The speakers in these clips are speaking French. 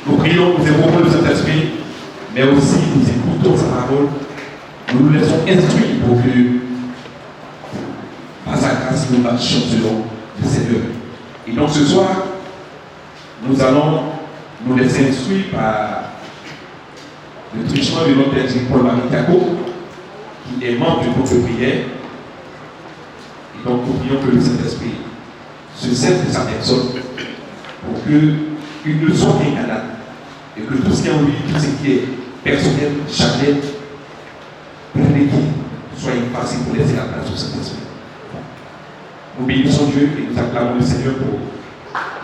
Nous prions, nous éprouvons le Saint-Esprit, mais aussi nous écoutons sa parole. Nous nous laissons instruire pour que, par sa grâce, nous marchions selon le Seigneur. Et donc ce soir, nous allons nous laisser instruire par le truchement de notre Père Paul-Marie Taco, qui est membre du groupe de prière. Et donc nous prions que le Saint-Esprit se serve de sa personne pour qu'il ne soit incarnate et que tout ce qui est en lui, tout ce qui est personnel, charnel, planétique, soit facile pour laisser la place au Saint-Esprit. Nous bénissons Dieu et nous acclamons le Seigneur pour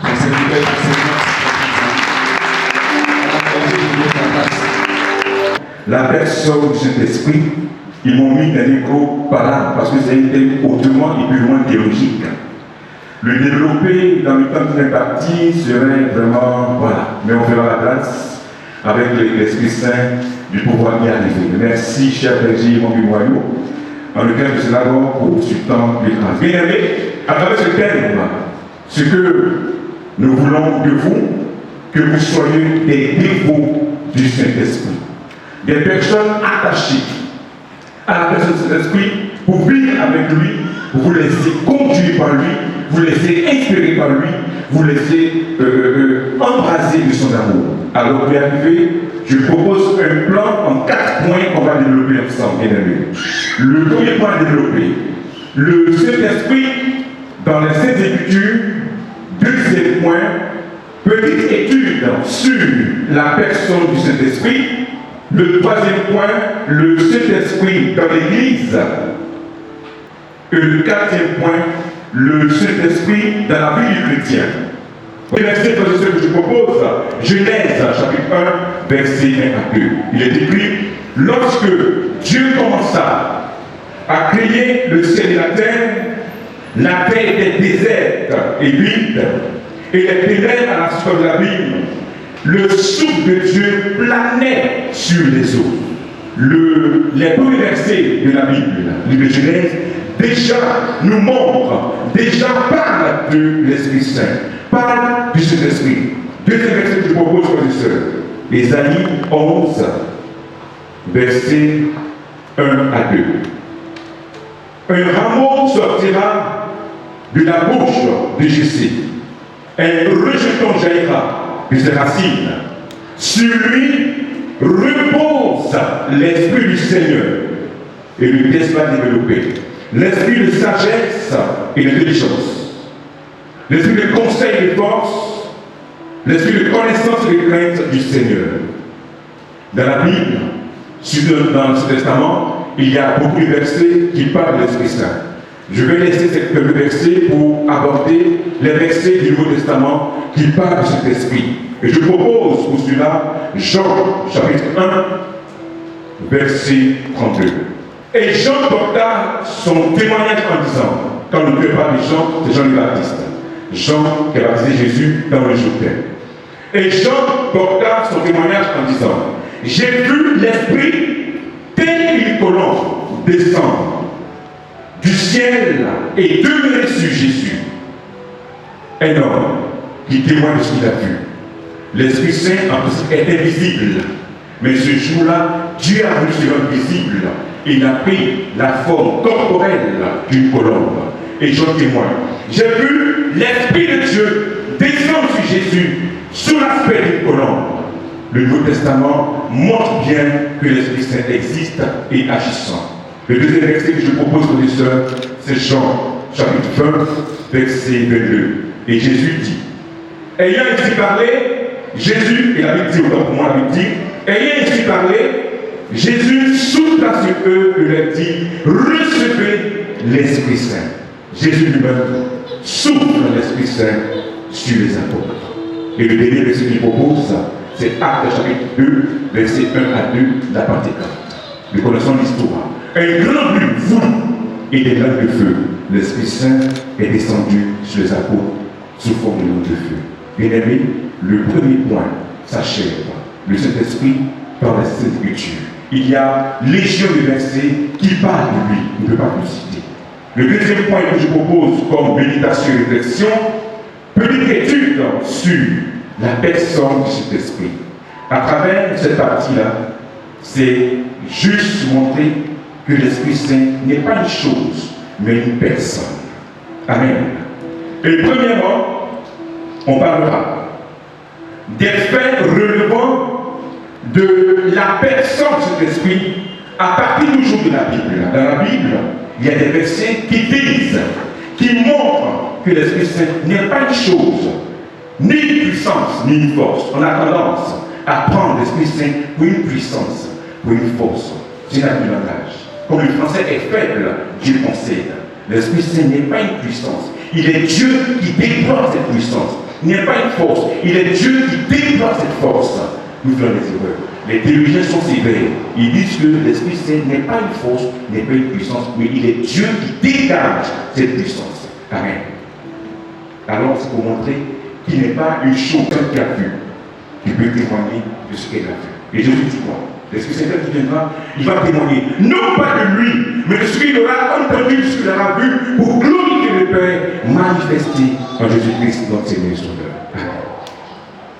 son serviteur, la personne du Saint-Esprit, ils m'ont mis dans les gros par parce que c'est un thème autrement et purement théologique. Le développer dans le temps d'une partie serait vraiment, voilà, mais on fera la place avec l'Esprit Saint du pouvoir y arriver. Merci, cher Berger, mon Moyau, dans le cadre de ce lagon pour ce temps de grâce. Bien aimé, à travers ce thème, ce que nous voulons de vous, que vous soyez des dévots du Saint-Esprit, des personnes attachées à la personne du Saint-Esprit pour vivre avec lui, pour vous laisser conduire par lui, vous laisser inspirer par lui, vous laisser embraser de son amour. Alors pour y arriver, je propose un plan en 4 points qu'on va développer ensemble, bien aimé. Le premier point à développer, le Saint-Esprit dans les Saintes Écritures. Deuxième point, petite étude sur la personne du Saint-Esprit. Le troisième point, le Saint-Esprit dans l'Église. Et le quatrième point, le Saint-Esprit dans la vie du chrétien. Le verset que je propose, Genèse chapitre 1, verset 1 à 2. Il est écrit, lorsque Dieu commença à créer le ciel et la terre était déserte et vide, et les ténèbres à la surface de l'abîme. Le souffle de Dieu planait sur les eaux. Les premiers versets de la Bible, livre de Genèse, déjà nous montrent, déjà parle de l'Esprit Saint, parle du Saint-Esprit. Deuxième verset que je propose, frères et sœurs, Ésaïe 11, versets 1 à 2. Un rameau sortira de la bouche de Jessé, un rejeton jaillira de ses racines. Sur lui repose l'esprit du Seigneur, et le test va développer l'esprit de sagesse et d'intelligence, l'esprit de conseil et de force, l'esprit de connaissance et de crainte du Seigneur. Dans la Bible, dans l'Ancien Testament, il y a beaucoup de versets qui parlent de l'Esprit Saint. Je vais laisser ces quelques versets pour aborder les versets du Nouveau Testament qui parlent de cet esprit. Et je propose pour cela Jean chapitre 1, verset 32. Et Jean porta son témoignage en disant, quand le cœur parle de Jean, c'est Jean le Baptiste. Jean qui a baptisé Jésus dans le Jourdain. Et Jean porta son témoignage en disant, j'ai vu l'Esprit tel une colombe descendre du ciel et demeurer sur Jésus. Un homme qui témoigne de ce qu'il a vu. L'Esprit Saint, en principe, est invisible. Mais ce jour-là, Dieu a voulu se rendre visible. Il a pris la forme corporelle d'une colombe. Et Jean témoigne. J'ai vu l'Esprit de Dieu descendre sur Jésus sous l'aspect d'une colombe. Le Nouveau Testament montre bien que l'Esprit Saint existe et agissant. Le deuxième verset que je propose, professeur, c'est Jean, chapitre 20, verset 22. Et Jésus dit, ayant ainsi parlé, Jésus, et la Bible dit, autant pour moi la Bible dit, ayant ainsi parlé, Jésus souffla sur eux et leur dit, recevez l'Esprit Saint. Jésus lui-même souffle l'Esprit Saint sur les apôtres. Et le dernier verset qu'il propose, c'est Actes chapitre 2, verset 1 à 2, la Pentecôte. Nous connaissons l'histoire. Un grand bruit et des lames de feu. L'Esprit Saint est descendu sur les apôtres sous forme de lames de feu. Bien aimé, le premier point s'achève. Le Saint-Esprit par la Sainte Écriture. Il y a légion de versets qui parlent de lui. On ne peut pas le citer. Le deuxième point que je propose comme méditation et réflexion, petite étude sur la personne du Saint-Esprit. À travers cette partie-là, c'est juste montrer que l'Esprit Saint n'est pas une chose, mais une personne. Amen. Et premièrement, on parlera des faits relevant de la personne de cet esprit à partir toujours de la Bible. Dans la Bible, il y a des versets qui disent, qui montrent que l'Esprit Saint n'est pas une chose, ni une puissance, ni une force. On a tendance à prendre l'Esprit Saint pour une puissance, pour une force. C'est un langage. Comme le français est faible, Dieu concède. L'Esprit Saint n'est pas une puissance. Il est Dieu qui déploie cette puissance. Il n'est pas une force. Il est Dieu qui déploie cette force. Nous faisons des erreurs. Les théologiens sont sévères. Ils disent que l'Esprit Saint n'est pas une force, n'est pas une puissance, mais il est Dieu qui dégage cette puissance. Amen. Alors c'est pour montrer qu'il n'est pas une chose qui a vu, qui peut témoigner de ce qu'elle a vu. Et Jésus dit quoi? L'Esprit Saint qui viendra, il va témoigner, non pas de lui, mais de ce qu'il aura entendu, de ce qu'il aura vu, pour glorifier le Père, manifesté en Jésus-Christ, notre Seigneur et Sauveur. Amen.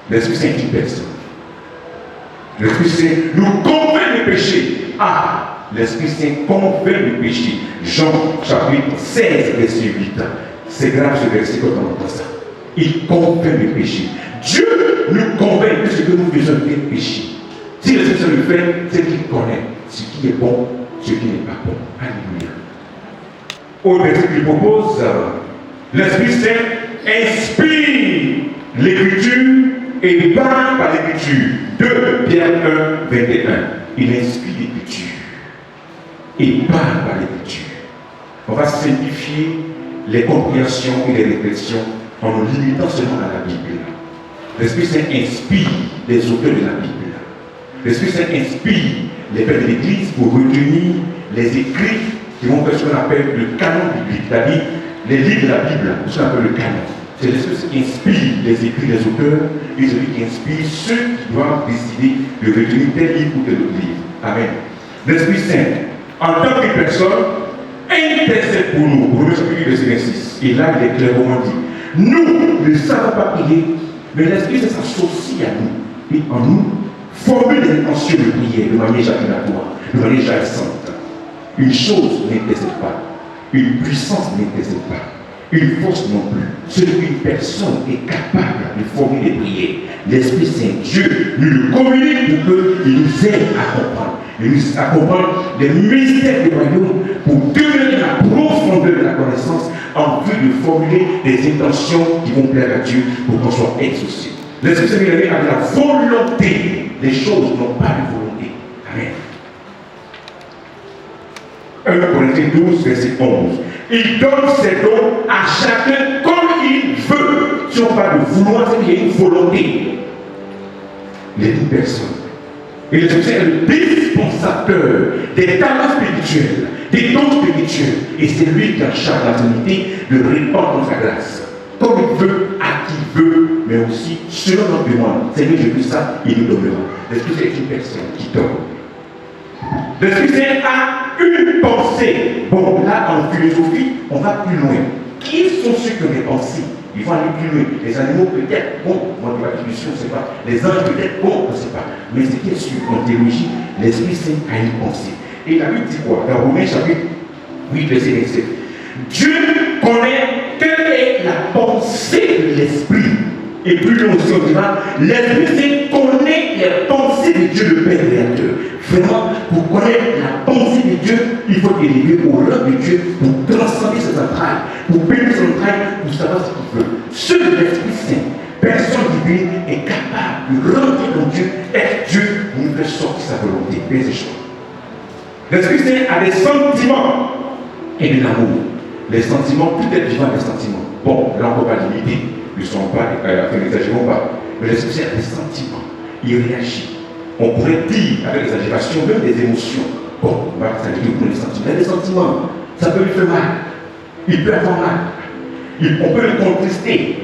L'Esprit Saint est une personne. L'Esprit Saint nous convainc du péché. Ah, l'Esprit Saint convainc du péché. Jean chapitre 16, verset 8. C'est grave ce verset quand on entend ça. Il convainc du péché. Dieu nous convainc de ce que nous faisons est péché. Si l'Esprit Saint le fait, c'est qu'il connaît ce qui est bon, ce qui n'est pas bon. Alléluia. Au verset qu'il propose, l'Esprit Saint inspire l'Écriture et parle par l'Écriture. 2 Pierre 1, 21. Il inspire l'Écriture et parle par l'Écriture. On va simplifier les compréhensions et les réflexions en nous limitant seulement à la Bible. L'Esprit Saint inspire les auteurs de la Bible. L'Esprit Saint inspire les pères de l'Église pour retenir les écrits qui vont faire ce qu'on appelle le canon biblique, c'est-à-dire les livres de la Bible, ce qu'on appelle le canon. C'est l'Esprit qui inspire les écrits des auteurs et celui qui inspire ceux qui doivent décider de retenir tel livre ou tel autre livre. Amen. L'Esprit Saint, en tant que personne, intercède pour nous. Romains chapitre 8, verset 26. Et là, il est clairement dit, nous ne savons pas prier, mais l'Esprit Saint s'associe à nous et en nous formule des intentions de prière de manière jaculatoire, de manière jaillissante. Une chose n'intercède pas, une puissance n'intercède pas, une force non plus. Seule une personne est capable de formuler des prières. L'Esprit Saint, Dieu, nous le communique pour qu'il nous aide à comprendre. Il nous aide à comprendre les mystères du royaume pour demeurer la profondeur de la connaissance en vue de formuler des intentions qui vont plaire à Dieu pour qu'on soit exaucé. L'Esprit Saint est avec la volonté. Les choses n'ont pas de volonté. Amen. 1 Corinthiens 12, verset 11. Il donne ses dons à chacun comme il veut. Si on parle de vouloir, c'est qu'il y a une volonté. Il y a une personne. Et l'Esprit Saint est le dispensateur des talents spirituels, des dons spirituels. Et c'est lui qui a charge la Trinité de répandre sa grâce. Comme il veut, à qui il veut, mais aussi selon notre demande. Seigneur, j'ai vu ça, il nous donnera. L'Esprit Saint est une personne qui donne. L'Esprit Saint a une pensée. Bon, là, en philosophie, on va plus loin. Qui sont ceux qui ont des pensées? Ils vont aller plus loin. Les animaux, peut-être, bon, moi, de la discussion, on ne sait pas. Les anges, peut-être, bon, on ne sait pas. Mais ce qui est sûr, en théologie, l'Esprit Saint a une pensée. Et la Bible dit quoi? Dans Romains chapitre 8, verset 27. Dieu connaît quelle est la pensée de l'Esprit. Et plus loin aussi, on dira, l'Esprit Saint connaît les pensées de Dieu, le Père créateur. Vraiment, pour connaître la pensée de Dieu, il faut élever au rang de Dieu pour transcender ses entrailles, pour pénétrer ses entrailles, pour savoir ce qu'il veut. Seul l'Esprit Saint, personne divine, est capable de rentrer dans Dieu, être Dieu, pour nous faire sortir sa volonté. Mais c'est chaud. L'Esprit Saint a des sentiments et de l'amour. Les sentiments, peut-être vivant des sentiments. Bon, là on ne peut pas limiter, ils ne sont pas, n'exagérons pas. Mais l'Esprit Saint a des sentiments. Il réagit. On pourrait dire, avec l'exagération, même des émotions. Bon, on va s'arrêter pour les sentiments. Il y a des sentiments, ça peut lui faire mal. Il peut avoir mal. On peut le contrister.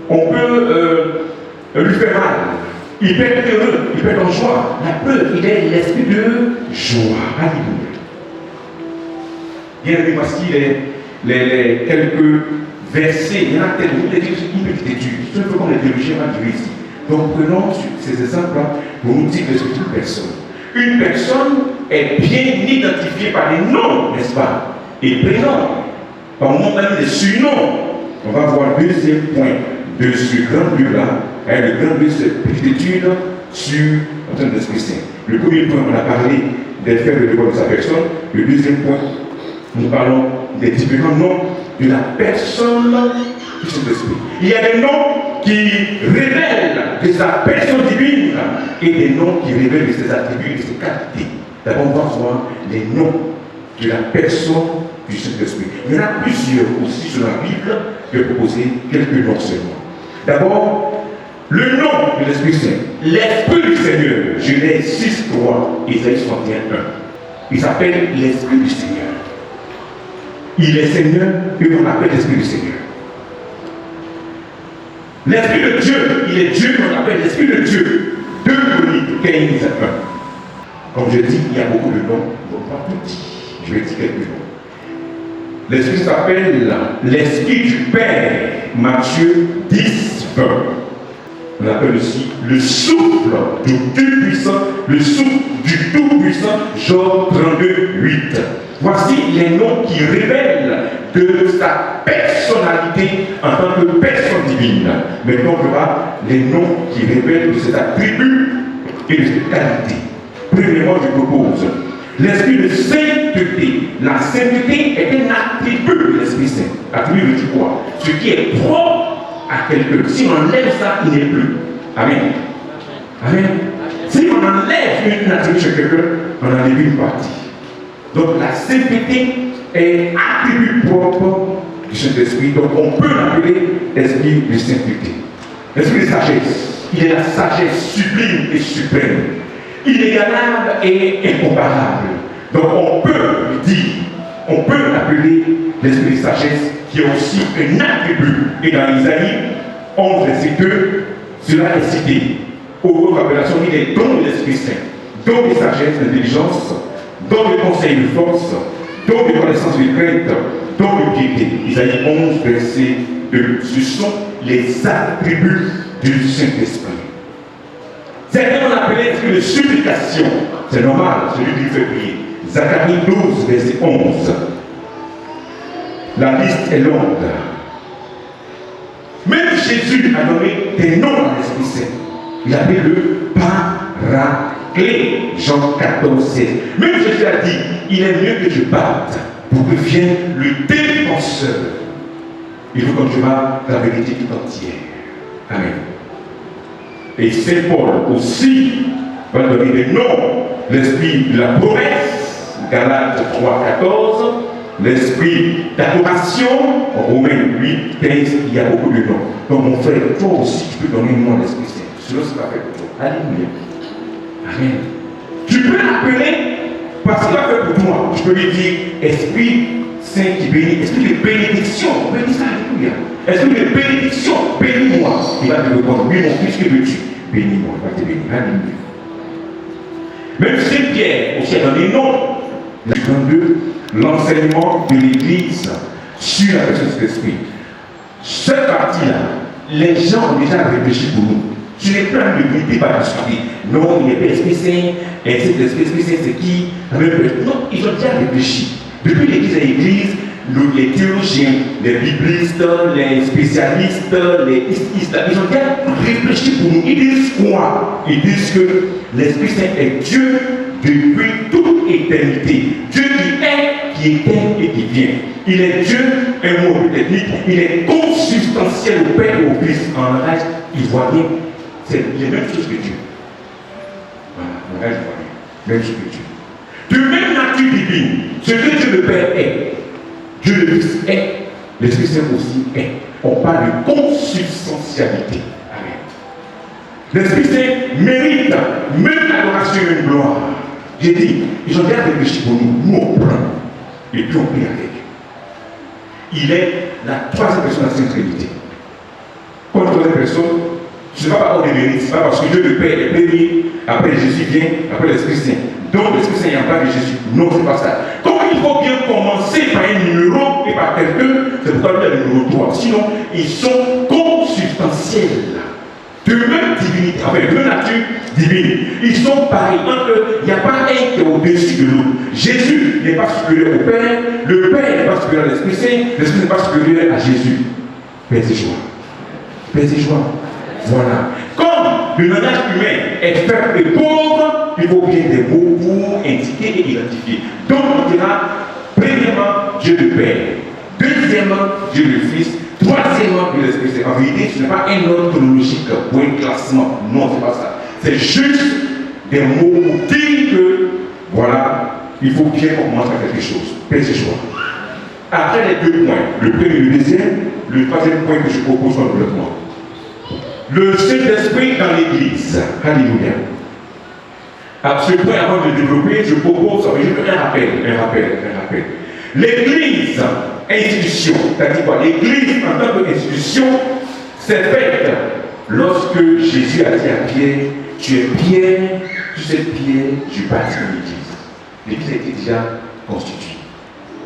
On peut lui faire mal. Il peut être heureux, il peut être en joie. La peur, il est l'esprit de joie. Alléluia. Bien aimé, voici les quelques versets, il y en a tellement, une petite étude, tout un peu comme les théologiens vont dire ici. Donc prenons ces exemples-là pour nous dire que c'est une personne. Une personne est bien identifiée par les noms, n'est-ce pas? Et prénoms. Par le moment même des surnoms. On va voir le deuxième point de ce grand lieu-là, le grand lieu de cette petite étude sur l'Esprit Saint. Le premier point, on a parlé des faits de devoir de sa personne. Le deuxième point, nous parlons des différents noms de la personne du Saint-Esprit. Il y a des noms qui révèlent de sa personne divine et des noms qui révèlent de ses attributs et de ses qualités. D'abord, on va voir les noms de la personne du Saint-Esprit. Il y en a plusieurs aussi sur la Bible. Je vais proposer quelques noms seulement. D'abord, le nom de l'Esprit Saint, l'Esprit du Seigneur, Genèse 6, 3, Isaïe 61, 1. Il s'appelle l'Esprit du Seigneur. Il est Seigneur et on l'appelle l'Esprit du Seigneur. L'Esprit de Dieu, il est Dieu, on l'appelle l'Esprit de Dieu. 2 Chroniques 15, 1. Comme je dis, il y a beaucoup de noms, donc pas tout dit. Je vais dire quelques noms. L'Esprit s'appelle l'Esprit du Père, Matthieu 10, 20. On appelle aussi le souffle du Tout-Puissant, le souffle du Tout-Puissant, Job 32, 8. Voici les noms qui révèlent de sa personnalité en tant que personne divine. Maintenant, on verra les noms qui révèlent de ses attributs et de ses qualités. Premièrement, je propose l'esprit de sainteté. La sainteté est un attribut de l'Esprit Saint. Attribut veut dire quoi? Ce qui est propre à quelqu'un. Si on enlève ça, il n'est plus. Amen. Amen. Si on enlève une attribut chez quelqu'un, on enlève une partie. Donc la sainteté est attribut propre du Saint-Esprit. Donc on peut l'appeler l'esprit de sainteté. L'esprit de sagesse. Il est la sagesse sublime et suprême. Inégalable et incomparable. Donc on peut dire, on peut l'appeler l'esprit de sagesse qui est aussi un attribut. Et dans Isaïe 11, verset 2, cela est cité. Autre appellation, il est don de l'Esprit Saint, don de sagesse, d'intelligence, don de conseil de force, don de connaissance de crainte, don de piété. Isaïe 11, verset 2. Ce sont les attributs du Saint-Esprit. Certains l'ont appelé l'esprit de supplication. C'est normal, celui qui fait prier. Zacharie 12, verset 11. La liste est longue. Même Jésus a donné des noms à l'Esprit Saint. Il appelle le Paraclet. Jean 14, 16. Même Jésus a dit, il est mieux que je parte pour que vienne le défenseur. Il faut qu'on dira la vérité tout entière. Amen. Et Saint Paul aussi va donner des noms. L'esprit de la promesse, Galates 3, 14. L'esprit d'adoration, Romains 8, 15. Il y a beaucoup de noms. Donc mon frère, toi aussi, tu peux donner un nom à l'Esprit Saint. Sinon, c'est pas fait pour toi. Alléluia. Amen. Tu peux l'appeler parce qu'il a fait pour toi. Tu peux lui dire Esprit Saint qui bénit, esprit de bénédiction. Bénis ça, alléluia. Esprit de bénédiction, bénis-moi. Il va te répondre, oui, mon fils, que veux-tu? Bénis-moi, il va te bénir. Alléluia. Même Saint Pierre, aussi dans les noms, l'enseignement de l'Église sur la personne de l'Esprit. Cette partie-là, les gens ont déjà réfléchi pour nous. Tu n'es plus à ne débat discuter. Non, il n'y a pas l'Esprit Saint. Et cet Esprit Saint, c'est qui? Non, ils ont déjà réfléchi. Depuis l'Église à l'Église, les théologiens, les biblistes, les spécialistes, les islamistes, ils ont déjà réfléchi pour nous. Ils disent quoi? Ils disent que l'Esprit Saint est Dieu depuis toute éternité. Dieu qui était et qui vient. Il est Dieu, un mot technique, il est consubstantiel au Père et au Fils. En langage ivoirien, c'est les mêmes choses que Dieu. Voilà, en langage ivoirien, même chose que Dieu. De même nature divine, ce que Dieu le Père est, Dieu le Fils est, l'Esprit Saint aussi est. On parle de consubstantialité. Amen. L'Esprit Saint mérite même l'adoration et une gloire. J'ai dit, ils ont déjà réfléchi pour nous, nous on prend, et puis on prie avec. Il est la troisième personne de la Sainte Trinité. Quand la troisième personne, ce n'est pas par ordre de mérite, ce n'est pas parce que Dieu le Père est premier, après Jésus vient, après l'Esprit Saint. Donc l'Esprit Saint est en bas de Jésus. Non, c'est pas ça. Comment il faut bien commencer par un numéro et par quelqu'un, c'est pourquoi il y a le numéro 3. Sinon, ils sont consubstantiels. De même divinité, enfin de même nature divine. Ils sont pareils. Il n'y a pas un qui est au-dessus de l'autre. Jésus n'est pas supérieur au Père, le Père n'est pas supérieur à l'Esprit Saint, l'Esprit n'est pas supérieur à Jésus. Paix et joie. Paix et joie. Voilà. Comme le langage humain est faible et pauvre, il faut bien des mots pour indiquer et identifier. Donc on dira, premièrement, Dieu le Père. Deuxièmement, Dieu le Fils. Troisièmement, Dieu l'Esprit Saint. En vérité, ce n'est pas un ordre chronologique pour un classement. Non, ce n'est pas ça. C'est juste des mots pour dire que, voilà, il faut bien commencer à quelque chose. Paix et joie. Après les deux points, le premier et le deuxième, le troisième point que je propose dans le développement. Le Saint-Esprit dans l'Église. Alléluia. À ce point, avant de le développer, je propose un rappel. L'Église, institution, c'est-à-dire quoi? L'Église en tant qu'institution, c'est faite lorsque Jésus a dit à Pierre, tu es Pierre, sur cette pierre, je bâtis mon Église. L'Église a été déjà constituée.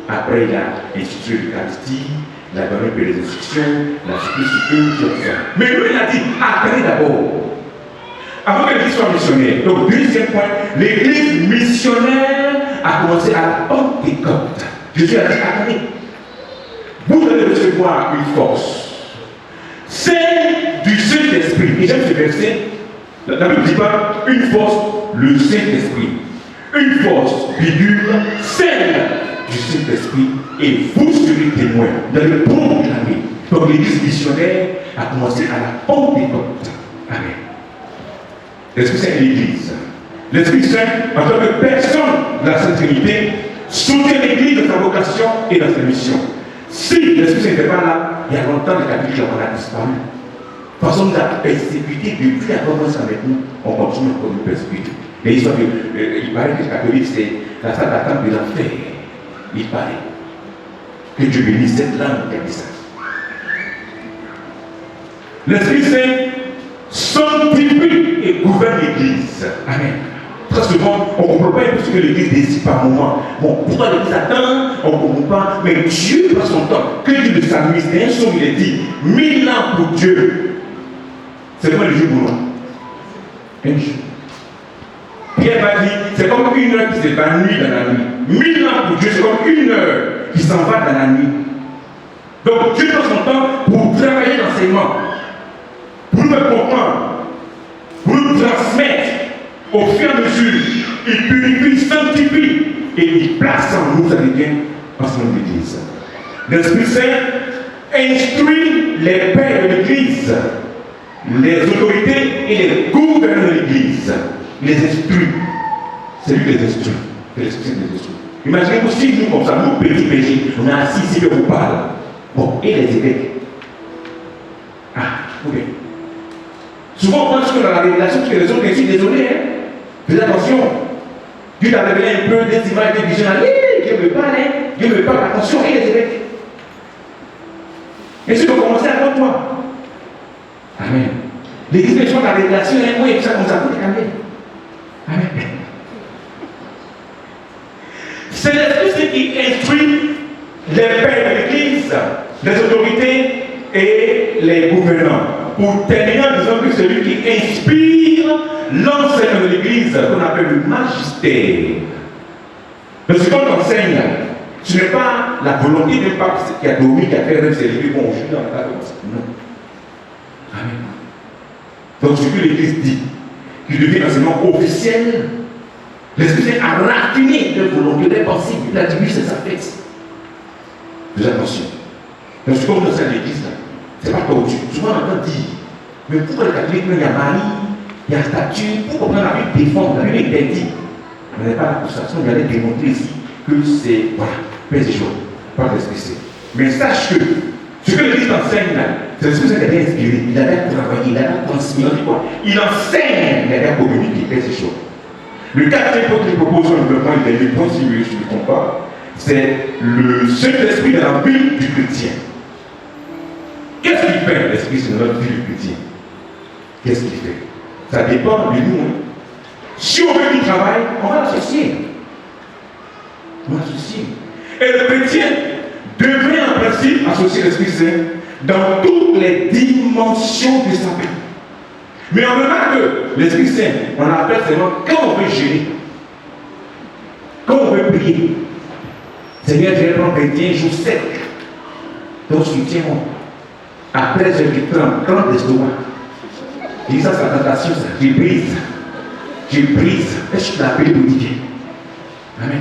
Après, il a institué l'Eucharistie, il a donné les instructions, la supplication, tout ça. Mais lui, il a dit, attendez d'abord. Avant que l'Église soit missionnaire. Donc, deuxième point, l'Église missionnaire a commencé à la Pentecôte. Jésus a dit, attendez, vous allez recevoir une force. C'est du Saint-Esprit. Et j'aime ce verset. La Bible ne dit pas une force, le Saint-Esprit. Une force bidule, celle du Saint-Esprit, et vous serez témoins. Vous allez proclamer. Donc l'Église missionnaire a commencé à la Pentecôte. Amen. L'Esprit Saint est l'Église. L'Esprit Saint, en tant que personne de la Sainte Trinité, soutient l'Église dans sa vocation et dans sa mission. Si l'Esprit Saint n'était pas là, il y a longtemps, les catholiques ont disparu. De toute façon, nous avons persécuté depuis avant qu'on s'en avec nous, on continue encore de persécuter. Et il paraît que les catholiques, c'est la salle d'attente de l'enfer. Il paraît. Que Dieu bénisse cette langue qui a dit ça. L'Esprit Saint sanctifie et gouverne l'Église. Amen. Très souvent, on ne comprend pas ce que l'Église décide par moment. Bon, pourquoi l'Église attend, on ne comprend pas. Mais Dieu passe son temps. Que Dieu le salue, c'est un son, il est dit 1000 ans pour Dieu. C'est quoi le jour pour moi? Un jour. Pierre va dire, c'est comme une heure qui s'évanouit dans la nuit. 1000 ans pour Dieu, c'est comme une heure qui s'en va dans la nuit. Donc Dieu prend son temps pour travailler l'enseignement, pour nous comprendre, pour nous transmettre au fur et à mesure. Il purifie, sanctifie et il place en nous, ça devient en son Église. L'Esprit Saint instruit les pères de l'Église, les autorités et les gouverneurs de l'Église. Les instruit. C'est lui qui les instruit. Que l'Esprit Saint les instruit. Imaginez-vous si nous, comme ça, nous, petits péchés, on est assis ici, on vous parle. Bon, et les évêques. Ah, ok. Souvent, on pense que dans la révélation, que les autres, je suis désolé, hein. Faites attention. Dieu t'a révélé un peu des images, des visions. Dieu me parle, hein. Dieu me parle, attention, et les évêques. Et ceux qui ont commencé avant toi. Amen. L'église de la révélation, hein, oui, ça, on s'appuie quand même. Amen. C'est l'Esprit qui instruit les pères de l'Église, les autorités et les gouvernants. Pour terminer en disant que c'est lui qui inspire l'enseignement de l'Église, qu'on appelle le magistère. Donc ce qu'on enseigne, ce n'est pas la volonté du pape qui a dormi, qui a fait rêve, c'est lui, bon, je suis dans la table comme ça. Non. Amen. Donc ce que l'Église dit, qui devient l'enseignement officiel, l'Esprit Saint a raffiné de volonté, des pensées, il a dit oui, c'est sa fête. Faites attention. Donc ce qu'on enseigne à l'Église, c'est pas tordu. Souvent on entend dire, mais pourquoi les catholiques, il y a Marie, il y a statue, pourquoi on a envie de défendre, la Bible est dit. On n'est pas là pour ça, on va aller démontrer ici que c'est, voilà, paix et joie, pas l'Esprit Saint. Mais sache que ce que l'Église enseigne là, c'est l'Esprit Saint qui a bien inspiré, il a bien travaillé, il a bien transmis, il enseigne, il a bien communiqué, paix et joie. Le quatrième point que je propose dans le développement, il est le point si je ne me trompe pas, c'est le Saint-Esprit dans la vie du chrétien. Qu'est-ce qu'il fait, l'Esprit Saint dans notre vie du chrétien? Qu'est-ce qu'il fait? Ça dépend de nous. Hein. Si on veut qu'il travaille, on va l'associer. On va l'associer. Et le chrétien devrait en principe associer l'Esprit Saint dans toutes les dimensions de sa vie. Mais on remarque que l'Esprit Saint, on l'appelle seulement quand on veut gêner, quand on veut prier. Seigneur, je vais prendre 21 jours secs. Donc soutiens-moi. À 13h30, 30 d'estomac. Je dis ça, c'est la tentation, ça. Je brise. Je brise. Est-ce que tu l'appelles pour Dieu? Amen.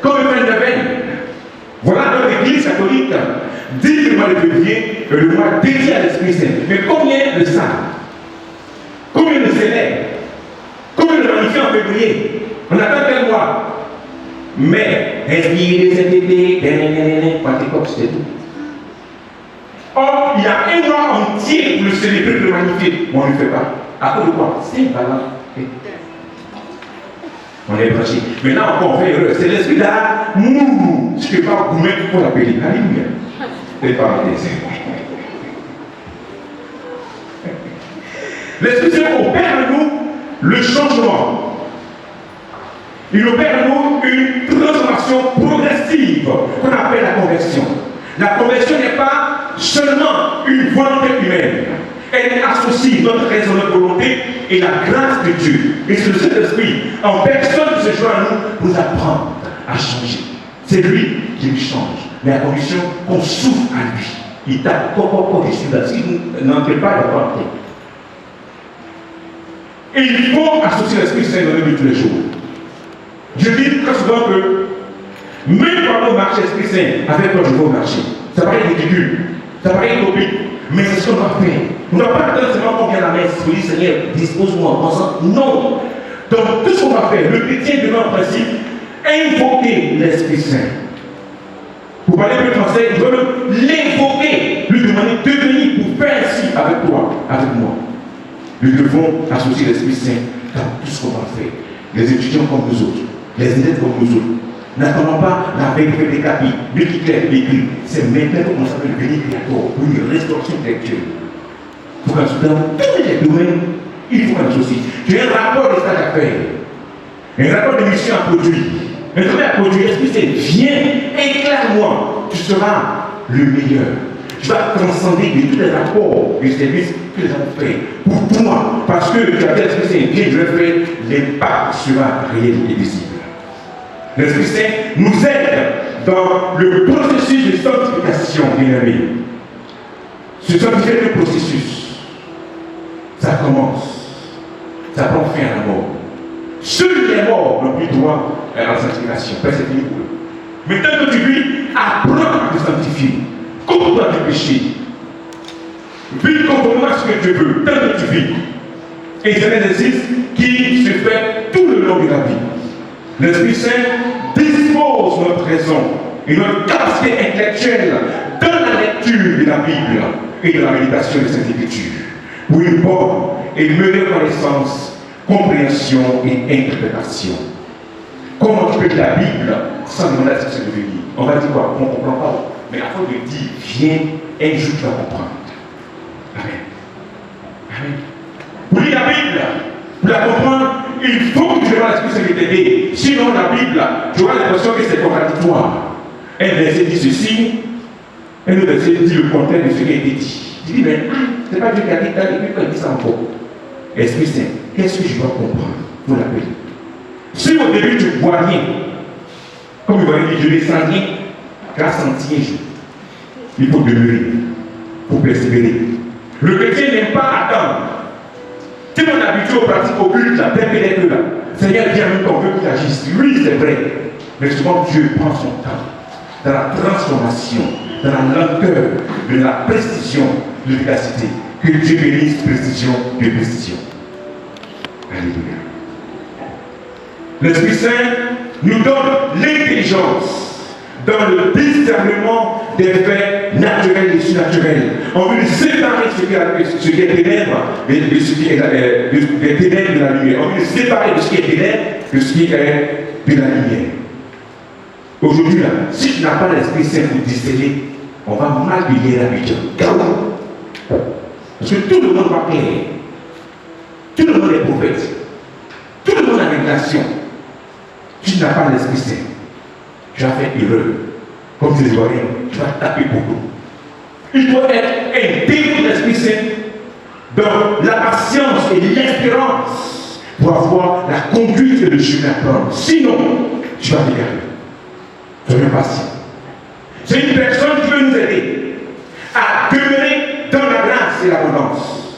Comme le fait de veille. Voilà notre église catholique dit que le mois de février est le mois dédié à l'Esprit Saint. Mais combien de ça? Combien de célèbres? Combien de magnifiques en février? On attend quel mois? Mais, inspirez cet été, Pentecôte, c'est tout. Or, il y a un mois entier pour le célébrer, pour le magnifier. Mais on ne le fait pas. À cause de quoi? C'est pas là. On est branché. Maintenant, on fait erreur. C'est l'esprit là, mou. Je ne peux pas vous mettre pour l'appeler. Alléluia. C'est parenthèse. L'Esprit Saint opère en nous le changement. Il opère en nous une transformation progressive qu'on appelle la conversion. La conversion n'est pas seulement une volonté humaine. Elle associe notre raison, notre volonté et la grâce de Dieu. Et c'est le Saint-Esprit en personne qui se joint à nous pour nous apprendre à changer. C'est lui qui nous change. Mais à condition qu'on souffre à lui. Il tape, je suis là. Si vous n'entrez pas, il va pas entrer. Et il faut associer l'Esprit Saint dans notre vie tous les jours. Je dis très souvent que même quand on marche l'Esprit Saint, avec quoi je vais marcher, ça paraît ridicule, ça paraît utopique, mais c'est ce qu'on va faire. On ne va pas attendre seulement qu'on vienne à la messe pour dire Seigneur, dispose-moi en pensant. Non. Donc tout ce qu'on va faire, le chrétien devant en principe invoquer l'Esprit Saint. Pour parler plus français, il doit même l'invoquer, lui demander de venir pour faire ainsi avec toi, avec moi. Nous devons associer l'Esprit Saint dans tout ce qu'on va faire. Les étudiants comme nous autres, les élèves comme nous autres. N'attendons pas la vérité des capis, lui qui crée l'écrit. C'est maintenant qu'on s'appelle le béni créateur pour une restauration intellectuelle. Pour qu'en soudain, tous les domaines, il faut qu'on associe. Tu as un rapport de stage à faire, un rapport de mission à produire, un travail à produire. L'Esprit Saint, viens, éclaire-moi, tu seras le meilleur. Tu vas transcender de tous les rapports du service que nous avons fait pour toi, parce que tu as dit l'Esprit Saint, viens, je vais faire, l'impact sera réel et visible. L'Esprit Saint nous aide dans le processus de sanctification, bien aimé. Ce sanctifier le processus, ça commence, ça prend fin à la mort. Ceux qui sont morts n'ont plus droit à la sanctification, c'est fini pour eux. Mais tant que tu vis, apprends à te sanctifier. Contre-toi du péché. Vis conformément à ce que tu veux, tant que tu vis. Et c'est un exercice qui se fait tout le long de la vie. L'Esprit Saint dispose notre raison et notre capacité intellectuelle dans la lecture de la Bible et de la méditation de cette écriture pour une bonne et meilleure connaissance, compréhension et interprétation. Comment tu peux lire la Bible sans demander à ce que c'est devenu? On va dire quoi? On ne comprend pas. Mais à force de dire, viens, un jour tu vas comprendre. Amen. Amen. Pour lire la Bible, pour la comprendre, il faut que tu aies l'Esprit Saint qui t'aide. Sinon, la Bible, tu auras l'impression que c'est contradictoire. Un verset dit ceci, un autre verset dit le contraire de ce qui a été dit. Tu dis, mais c'est pas Dieu qui a dit ça, et puis quand il dit ça encore. Esprit Saint, qu'est-ce que je dois comprendre pour l'appeler? Si au début tu vois rien, comme il va dire, je ne sens rien, grâce à un jour, il faut demeurer, pour persévérer. Le chrétien n'aime pas attendre. Si on est habitué aux pratiques occultes, là, dès qu'il est là, Seigneur vient même qu'on veut qu'il agisse. Oui, c'est vrai. Mais souvent, Dieu prend son temps dans la transformation, dans la lenteur, de la précision, de l'efficacité. Que Dieu bénisse précision de précision. Alléluia. L'Esprit Saint nous donne l'intelligence dans le discernement des faits naturels et surnaturels. On veut séparer ce qui est ténèbres de ce qui est des ténèbres de la lumière. On veut séparer de ce qui est ténèbres de ce qui est de la lumière. Aujourd'hui, là, si tu n'as pas l'Esprit Saint pour discerner, on va mal lier la vie. Parce que tout le monde va clair. Tout le monde est prophète. Tout le monde a une nation. Tu n'as pas l'Esprit Saint. tu as fait erreur. Comme ces Ivoiriens, tu vas taper beaucoup. Il faut être un dévot de l'Esprit Saint dans la patience et l'espérance pour avoir la conduite et le chemin à prendre. Sinon, tu vas t'égarer. Soyons patients. C'est une personne qui veut nous aider à demeurer dans la grâce et l'abondance.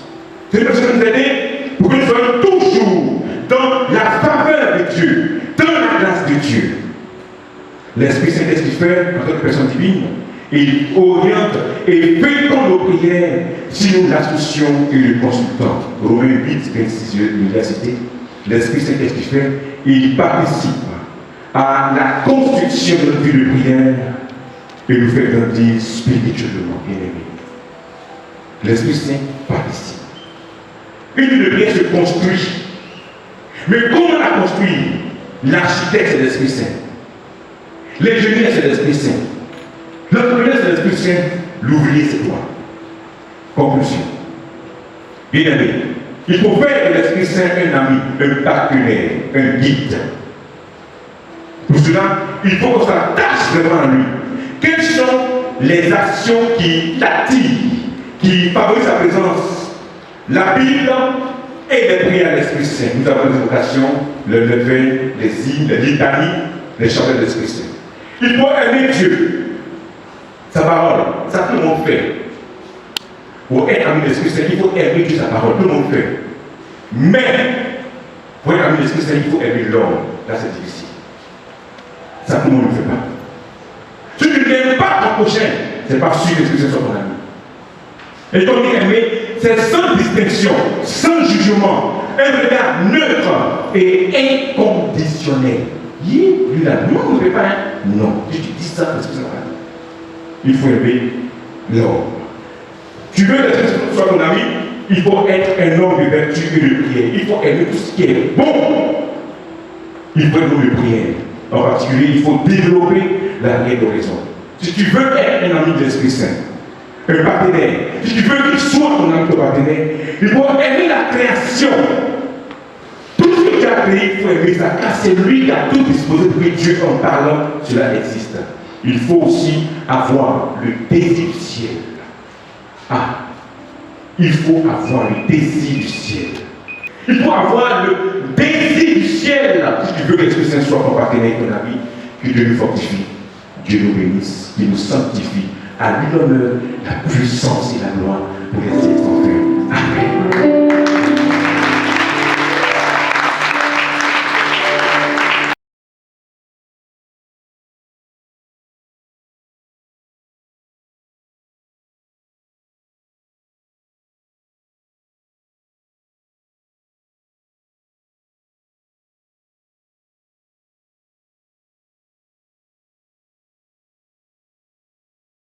C'est une personne qui veut nous aider pour que nous soyons toujours dans la faveur de Dieu, dans la grâce de Dieu. L'Esprit Saint, qu'est-ce qu'il fait en tant que personne divine? Il oriente et féconde nos prières si nous l'associons et le consultons. Romains 8, 26, l'université. L'Esprit Saint, qu'est-ce qu'il fait? Il participe à la construction de notre vie de prière et nous fait grandir spirituellement, bien aimé. L'Esprit Saint participe. Une vie de prière se construit. Mais comment la construire? L'architecte, c'est l'Esprit Saint. L'ingénieur, c'est l'Esprit Saint. L'entrepreneur, c'est l'Esprit Saint. L'ouvrier, c'est toi. Conclusion. Bien aimé, il faut faire de l'Esprit Saint un ami, un partenaire, un guide. Pour cela, il faut qu'on s'attache vraiment à lui. Quelles sont les actions qui t'attirent, qui favorisent sa présence? La Bible et les prières à l'Esprit Saint. Nous avons des vocations, le lever, les hymnes, les litanies, les chants de l'Esprit Saint. Il faut aimer Dieu, sa parole, ça tout le monde fait. Pour être ami de l'Esprit Saint, il faut aimer Dieu, sa parole, tout le monde fait. Mais, pour être ami de l'Esprit Saint, il faut aimer l'homme. Là, c'est difficile. Ça, tout le monde ne le fait pas. Si tu n'aimes pas ton prochain, c'est pas sûr que l'Esprit Saint soit ton ami. Et donc, aimer, c'est sans distinction, sans jugement, un regard neutre et inconditionnel. Lui là, non, ne fait pas. Non, si tu dis ça, parce que ça va. Il faut aimer l'homme. Tu veux que l'Esprit Saint soit ton ami, il faut être un homme de vertu et de prière. Il faut aimer tout ce qui est bon. Il faut aimer de prière. En particulier, il faut développer la prière d'oraison. Si tu veux être un ami de l'Esprit Saint, un partenaire, si tu veux qu'il soit ton ami, ton partenaire, il faut aimer la création. Tout ce que tu as créé, il faut aimer ça, car c'est lui qui a tout disposé pour que Dieu, en parlant, cela existe. Il faut aussi avoir le désir du ciel. Ah, il faut avoir le désir du ciel. Il faut avoir le désir du ciel. Si tu veux que l'Esprit Saint soit ton partenaire, ton ami, que Dieu nous fortifie, Dieu nous bénisse, qu'il nous sanctifie. À lui l'honneur, la puissance et la gloire pour les siècles sans fin. Amen.